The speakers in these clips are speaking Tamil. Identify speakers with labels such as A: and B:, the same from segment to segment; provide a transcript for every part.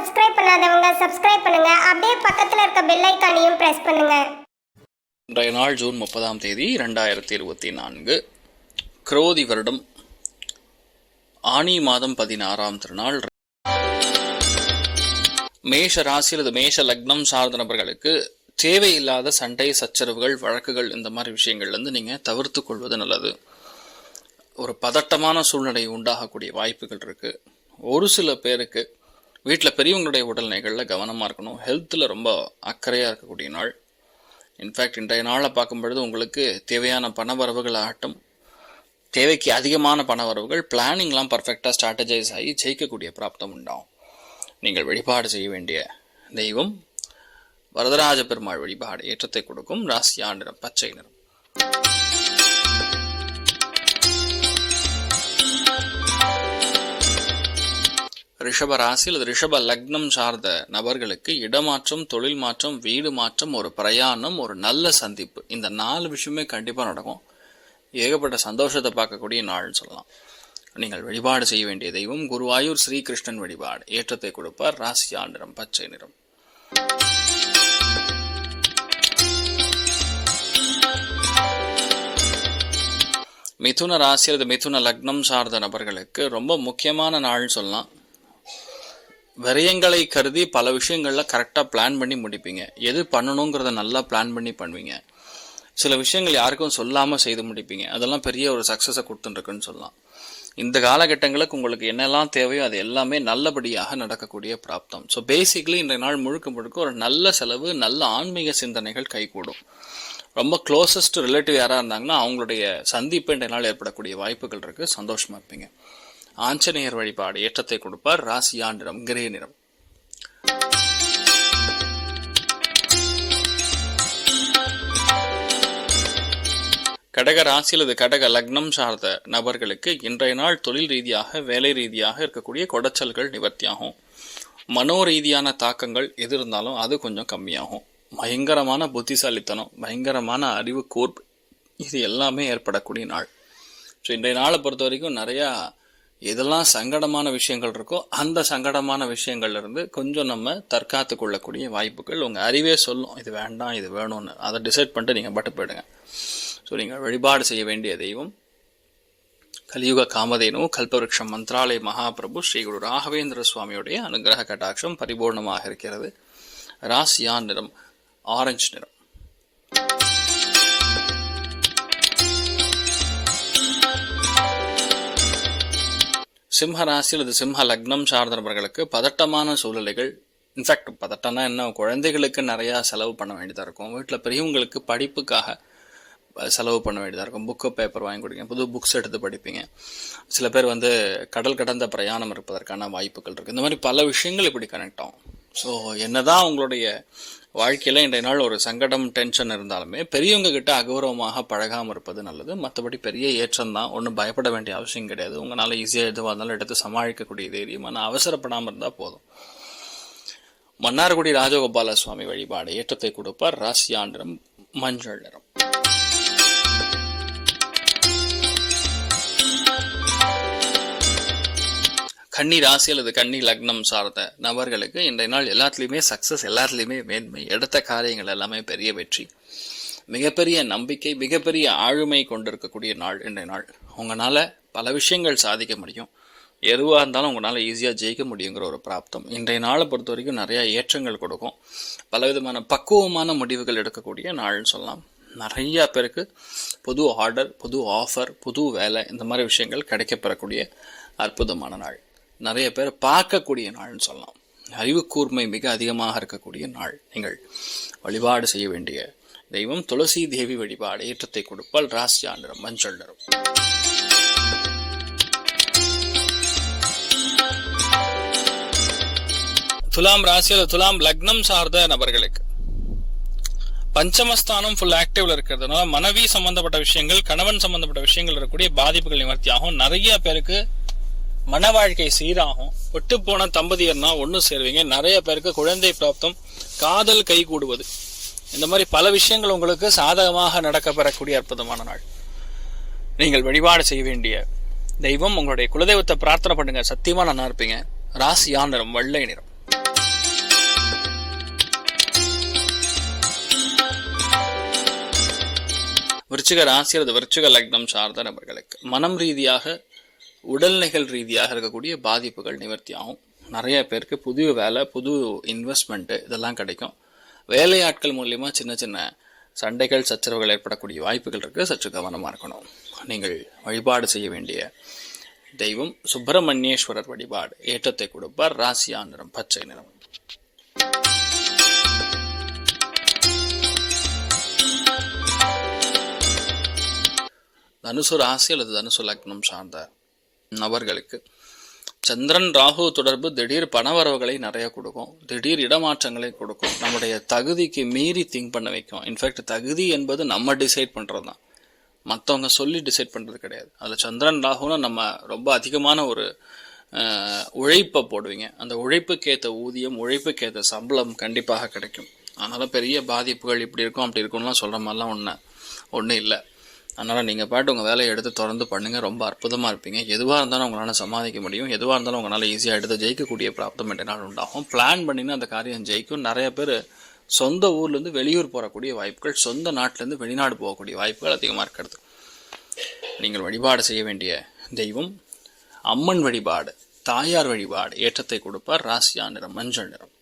A: சப்ஸ்கிரைப் பண்ணாதவங்க சப்ஸ்கிரைப் பண்ணுங்க. அப்படியே பக்கத்துல இருக்க பெல் ஐகானையும் பிரஸ் பண்ணுங்க.
B: இன்றைய நாள் ஜூன் 30 2024 குரோதி வருடம் ஆனி மாதம் 16ஆம் திருநாள். மேஷ ராசி அல்லது மேஷ லக்னம் சார்ந்த நபர்களுக்கு தேவையில்லாத சண்டை சச்சரவுகள் வழக்குகள் இந்த மாதிரி விஷயங்கள்லேருந்து நீங்கள் தவிர்த்து கொள்வது நல்லது. ஒரு பதட்டமான சூழ்நிலை உண்டாகக்கூடிய வாய்ப்புகள் இருக்குது. ஒரு சில பேருக்கு வீட்டில் பெரியவங்களுடைய உடல்நிலைகளில் கவனமாக இருக்கணும். ஹெல்த்தில் ரொம்ப அக்கறையாக இருக்கக்கூடிய நாள். இன்ஃபேக்ட் இன்றைய நாளை பார்க்கும் பொழுது உங்களுக்கு தேவையான பண வரவுகள் ஆகட்டும், தேவைக்கு அதிகமான பண வரவுகள், பிளானிங்லாம் பர்ஃபெக்டாக ஸ்ட்ராட்டஜைஸ் ஆகி ஜெயிக்கக்கூடிய பிராப்தம் உண்டாகும். நீங்கள் வழிபாடு செய்ய வேண்டிய தெய்வம் வரதராஜ பெருமாள் வழிபாடு ஏற்றத்தை கொடுக்கும். ராசியா நிறம் பச்சை நிறம். ரிஷப ராசி அல்லது ரிஷப லக்னம் சார்ந்த நபர்களுக்கு இடமாற்றம், தொழில் மாற்றம், வீடு மாற்றம், ஒரு பிரயாணம், ஒரு நல்ல சந்திப்பு, இந்த 4 விஷயமே கண்டிப்பாக நடக்கும். ஏகப்பட்ட சந்தோஷத்தை பார்க்கக்கூடிய நாள்னு சொல்லலாம். நீங்கள் வழிபாடு செய்ய வேண்டிய தெய்வம் குருவாயூர் ஸ்ரீகிருஷ்ணன் வழிபாடு ஏற்றத்தை கொடுப்பார். ராசியா நிறம் பச்சை நிறம். மிதுன ராசி அல்லது மிதுன லக்னம் சார்ந்த நபர்களுக்கு ரொம்ப முக்கியமான நாள்னு சொல்லலாம். விரயங்களை கருதி பல விஷயங்கள்ல கரெக்டாக பிளான் பண்ணி முடிப்பீங்க. எது பண்ணணுங்கிறத நல்லா பிளான் பண்ணி பண்ணுவீங்க. சில விஷயங்கள் யாருக்கும் சொல்லாமல் செய்து முடிப்பீங்க. அதெல்லாம் பெரிய ஒரு சக்ஸஸை கொடுத்துட்டுருக்குன்னு சொல்லலாம். இந்த காலகட்டங்களுக்கு உங்களுக்கு என்னெல்லாம் தேவையோ அது எல்லாமே நல்லபடியாக நடக்கக்கூடிய பிராப்தம். ஸோ பேசிக்லி இன்றைய நாள் முழுக்க ஒரு நல்ல செலவு, நல்ல ஆன்மீக சிந்தனைகள் கைகூடும். ரொம்ப க்ளோசஸ்ட் ரிலேட்டிவ் யாராக இருந்தாங்கன்னா அவங்களுடைய சந்திப்பு இன்றைய நாள் ஏற்படக்கூடிய வாய்ப்புகள் இருக்குது. சந்தோஷமாக இருப்பீங்க. ஆஞ்சநேயர் வழிபாடு ஏற்றத்தை கொடுப்பார். ராசியா நிறம் கிரே நிறம். கடக ராசி அல்லது கடக லக்னம் சார்ந்த நபர்களுக்கு இன்றைய நாள் தொழில் ரீதியாக, வேலை ரீதியாக இருக்கக்கூடிய குடைச்சல்கள் நிவர்த்தியாகும். மனோ ரீதியான தாக்கங்கள் எது இருந்தாலும் அது கொஞ்சம் கம்மியாகும். பயங்கரமான புத்திசாலித்தனம், பயங்கரமான அறிவு கூர்ப்பு, இது எல்லாமே ஏற்படக்கூடிய நாள். ஸோ இன்றைய நாளை பொறுத்த வரைக்கும் நிறையா எதெல்லாம் சங்கடமான விஷயங்கள் இருக்கோ அந்த சங்கடமான விஷயங்கள்ல இருந்து கொஞ்சம் நம்ம தற்காத்து கொள்ளக்கூடிய வாய்ப்புகள் உங்கள் அறிவே சொல்லும். இது வேண்டாம், இது வேணும்னு. அதை டிசைட் பண்ணிட்டு நீங்கள் பட்டு போயிடுங்க. ஸோ நீங்கள் வழிபாடு செய்ய வேண்டிய தெய்வம் கலியுக காமதேனு கல்பவருஷம் மந்த்ராலய மகாபிரபு ஸ்ரீ குரு ராகவேந்திர சுவாமியுடைய அனுகிரக கடாட்சம் பரிபூர்ணமாக இருக்கிறது. ராசியா நிறம் ஆரஞ்சு நிறம். சிம்ம ராசி அல்லது சிம்ம லக்னம் சார்ந்த நபர்களுக்கு பதட்டமான சூழ்நிலைகள். இன்ஃபேக்ட் பதட்டம்னா என்ன, குழந்தைகளுக்கு நிறையா செலவு பண்ண வேண்டியதாக இருக்கும். வீட்டில் பெரியவங்களுக்கு படிப்புக்காக செலவு பண்ண வேண்டியதாக இருக்கும். புக்கு பேப்பர் வாங்கி கொடுங்க, புது புக்ஸ் எடுத்து படிப்பீங்க. சில பேர் கடல் கடந்த பிரயாணம் இருப்பதற்கான வாய்ப்புகள் இருக்குது. இந்த மாதிரி பல விஷயங்கள் இப்படி கனெக்ட் ஆகும். ஸோ என்னதான் உங்களுடைய வாழ்க்கையில் இன்றைய நாள் ஒரு சங்கடம், டென்ஷன் இருந்தாலுமே பெரியவங்க கிட்ட அகௌரவமாக பழகாமல் இருப்பது நல்லது. மற்றபடி பெரிய ஏற்றம் தான், ஒன்றும் பயப்பட வேண்டிய அவசியம் கிடையாது. உங்களால் ஈஸியாக எதுவாக இருந்தாலும் எடுத்து சமாளிக்கக்கூடிய தைரியம், ஆனால் அவசரப்படாமல் இருந்தால் போதும். மன்னார்குடி ராஜகோபால சுவாமி வழிபாடு ஏற்றத்தை கொடுப்பார். ராசியா நிறம் மஞ்சள் நிறம். கன்னி ராசி அல்லது கன்னி லக்னம் சார்ந்த நபர்களுக்கு இன்றைய நாள் எல்லாத்துலேயுமே சக்ஸஸ், எல்லாத்துலேயுமே மேன்மை, எடுத்த காரியங்கள் எல்லாமே பெரிய வெற்றி, மிகப்பெரிய நம்பிக்கை, மிகப்பெரிய ஆளுமை கொண்டிருக்கக்கூடிய நாள் இன்றைய நாள். உங்களால் பல விஷயங்கள் சாதிக்க முடியும். எதுவாக இருந்தாலும் உங்களால் ஈஸியாக ஜெயிக்க முடியுங்கிற ஒரு பிராப்தம் இன்றைய நாளை பொறுத்த வரைக்கும் நிறையா ஏற்றங்கள் கொடுக்கும். பலவிதமான பக்குவமான முடிவுகள் எடுக்கக்கூடிய நாள்னு சொல்லலாம். நிறையா பேருக்கு புது ஆர்டர், புது ஆஃபர், புது வேலை, இந்த மாதிரி விஷயங்கள் கிடைக்கப்பெறக்கூடிய அற்புதமான நாள். நிறைய பேர் பார்க்கக்கூடிய நாள்னு சொல்லலாம். அறிவு கூர்மை மிக அதிகமாக இருக்கக்கூடிய நாள். நீங்கள் வழிபாடு செய்ய வேண்டிய தெய்வம் துளசி தேவி வழிபாடு ஏற்றத்தை கொடுப்பால். ராசியா நிறம் மஞ்சள் நிறம். துலாம் ராசி அல்லது துலாம் லக்னம் சார்ந்த நபர்களுக்கு பஞ்சமஸ்தானம் ஃபுல் ஆக்டிவ்ல இருக்கிறதுனால மனைவி சம்பந்தப்பட்ட விஷயங்கள், கணவன் சம்பந்தப்பட்ட விஷயங்கள் இருக்கக்கூடிய பாதிப்புகள் நிவர்த்தியாகும். நிறைய பேருக்கு மன வாழ்க்கை சீராகும். விட்டு போன தம்பதியர்னா ஒன்று சேருவீங்க. நிறைய பேருக்கு குழந்தை பிராப்தம், காதல் கை கூடுவது, இந்த மாதிரி பல விஷயங்கள் உங்களுக்கு சாதகமாக நடக்க பெறக்கூடிய அற்புதமான நாள். நீங்கள் வழிபாடு செய்ய வேண்டிய தெய்வம், உங்களுடைய குலதெய்வத்தை பிரார்த்தனை பண்ணுங்க. சத்தியமா நல்லா இருப்பீங்க. ராசியா நிறம் வெள்ளை நிறம். விருச்சிக ராசி அல்லது விருச்சிக லக்னம் சார்ந்த நபர்களுக்கு மனம் ரீதியாக உடல்நிகள் ரீதியாக இருக்கக்கூடிய பாதிப்புகள் நிவர்த்தி ஆகும். நிறைய பேருக்கு புது வேலை, புது இன்வெஸ்ட்மெண்ட் இதெல்லாம் கிடைக்கும். வேலையாட்கள் மூலியமா சின்ன சின்ன சண்டைகள், சச்சரவுகள் ஏற்படக்கூடிய வாய்ப்புகள் இருக்கு. சற்று கவனமா இருக்கணும். நீங்கள் வழிபாடு செய்ய வேண்டிய தெய்வம் சுப்பிரமணியேஸ்வரர் வழிபாடு ஏற்றத்தை கொடுப்பார். ராசியா நிறம் பச்சை நிறம். தனுசு ராசி அல்லது தனுசு லக்னம் சார்ந்த நபர்களுக்கு சந்திரன் ராகு தொடர்பு திடீர் பணவரவுகளை நிறைய கொடுக்கும், திடீர் இடமாற்றங்களை கொடுக்கும், நம்முடைய தகுதிக்கு மீறி திங்க் பண்ண வைக்கும். இன்ஃபேக்ட் தகுதி என்பது நம்ம டிசைட் பண்றது தான், மற்றவங்க சொல்லி டிசைட் பண்றது கிடையாது. அதில் சந்திரன் ராகுனா நம்ம ரொம்ப அதிகமான ஒரு உழைப்பை போடுவீங்க. அந்த உழைப்புக்கேற்ற ஊதியம், உழைப்புக்கேற்ற சம்பளம் கண்டிப்பாக கிடைக்கும். அதனால பெரிய பாதிப்புகள் இப்படி இருக்கும் அப்படி இருக்கும்லாம் சொல்ற மாதிரிலாம் ஒன்றும் இல்லை. அதனால் நீங்கள் பாட்டு உங்கள் வேலையை எடுத்து தொடர்ந்து பண்ணுங்கள். ரொம்ப அற்புதமாக இருப்பீங்க. எதுவாக இருந்தாலும் உங்களால் சமாளிக்க முடியும். எதுவாக இருந்தாலும் உங்களால் ஈஸியாக எடுத்து ஜெயிக்கக்கூடிய பிராப்தம் என்ற நாள் உண்டாகும். பிளான் பண்ணினா அந்த காரியம் ஜெயிக்கும். நிறைய பேர் சொந்த ஊர்லேருந்து வெளியூர் போகக்கூடிய வாய்ப்புகள், சொந்த நாட்டிலேருந்து வெளிநாடு போகக்கூடிய வாய்ப்புகள் அதிகமாக இருக்கிறது. நீங்கள் வழிபாடு செய்ய வேண்டிய தெய்வம் அம்மன் வழிபாடு, தாயார் வழிபாடு ஏற்றத்தை கொடுப்பார். ராசியா நிறம் மஞ்சள் நிறம்.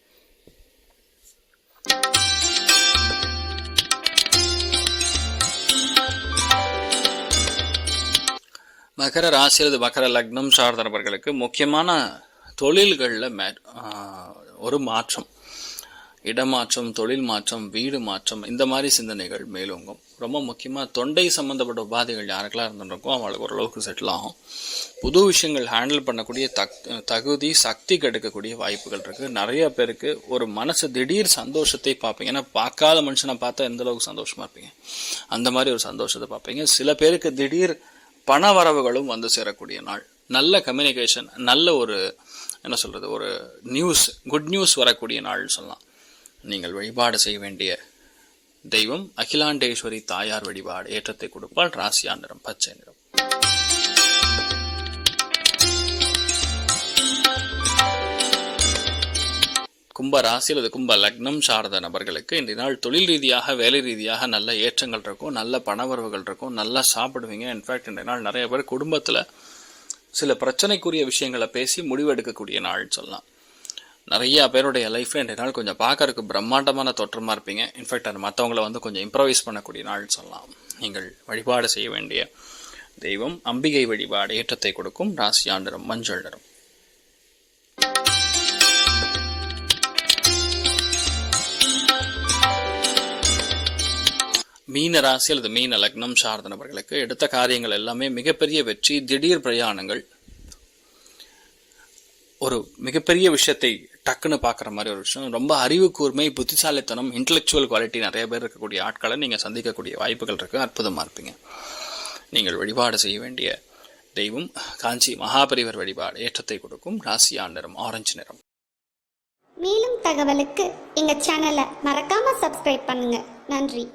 B: மகர ராசி அல்லது மகர லக்னம் சார்ந்த நபர்களுக்கு முக்கியமான தொழில்களில் ஒரு மாற்றம், இடமாற்றம், தொழில் மாற்றம், வீடு மாற்றம், இந்த மாதிரி சிந்தனைகள் மேலோங்கும். ரொம்ப முக்கியமாக தொண்டை சம்பந்தப்பட்ட உபாதைகள் யாருக்கெல்லாம் இருந்துருக்கோ அவங்களுக்கு ஓரளவுக்கு செட்டில் ஆகும். புது விஷயங்கள் ஹேண்டில் பண்ணக்கூடிய தகுதி, சக்தி கெடுக்கக்கூடிய வாய்ப்புகள் இருக்குது. நிறைய பேருக்கு ஒரு மனசு திடீர் சந்தோஷத்தை பார்ப்பீங்க. ஏன்னா பார்க்காத மனுஷனை பார்த்தா எந்த அளவுக்கு சந்தோஷமா இருப்பீங்க, அந்த மாதிரி ஒரு சந்தோஷத்தை பார்ப்பீங்க. சில பேருக்கு திடீர் பண வரவுகளும் வந்து சேரக்கூடிய நாள். நல்ல கம்யூனிகேஷன், நல்ல ஒரு ஒரு நியூஸ், குட் நியூஸ் வரக்கூடிய நாள் சொல்லலாம். நீங்கள் வழிபாடு செய்ய வேண்டிய தெய்வம் அகிலாண்டேஸ்வரி தாயார் வழிபாடு ஏற்றத்தை கொடுப்பால். ராசியா நிறம் பச்சை நிறம். கும்ப ராசி அல்லது கும்ப லக்னம் சார்ந்த நபர்களுக்கு இன்றைய நாள் தொழில் ரீதியாக, வேலை ரீதியாக நல்ல ஏற்றங்கள் இருக்கும், நல்ல பணவரவுகள் இருக்கும், நல்லா சாப்பிடுவீங்க. இன்ஃபேக்ட் இன்றைய நாள் நிறைய பேர் குடும்பத்தில் சில பிரச்சனைக்குரிய விஷயங்களை பேசி முடிவெடுக்கக்கூடிய நாள் சொல்லலாம். நிறைய பேருடைய லைஃப்ல இன்றைய நாள் கொஞ்சம் பார்க்கறதுக்கு பிரம்மாண்டமான தோற்றமாக இருப்பீங்க. இன்ஃபேக்ட் அது மற்றவங்களை கொஞ்சம் இம்ப்ரவைஸ் பண்ணக்கூடிய நாள் சொல்லலாம். நீங்கள் வழிபாடு செய்ய வேண்டிய தெய்வம் அம்பிகை வழிபாடு ஏற்றத்தை கொடுக்கும். ராசியா நிறம் மஞ்சள் நிறம். மீன ராசி அல்லது மீன லக்னம் சார்ந்த நபர்களுக்கு எடுத்த காரியங்கள் எல்லாமே மிகப்பெரிய வெற்றி, திடீர் பிரயாணங்கள், ஒரு மிகப்பெரிய விஷயத்தை டக்குன்னு பார்க்குற மாதிரி ஒரு விஷயம், ரொம்ப அறிவு கூர்மை, புத்திசாலித்தனம், இன்டெலெக்சுவல் குவாலிட்டி நிறைய பேர் இருக்கக்கூடிய ஆட்களை நீங்கள் சந்திக்கக்கூடிய வாய்ப்புகள் இருக்கு. அற்புதமாக இருப்பீங்க. நீங்கள் வழிபாடு செய்ய வேண்டிய தெய்வம் காஞ்சி மகாபரிவர் வழிபாடு ஏற்றத்தை கொடுக்கும். ராசியா நிறம் ஆரஞ்சு நிறம்.
A: மேலும் தகவலுக்கு எங்கள் சேனலை மறக்காம சப்ஸ்கிரைப் பண்ணுங்க. நன்றி.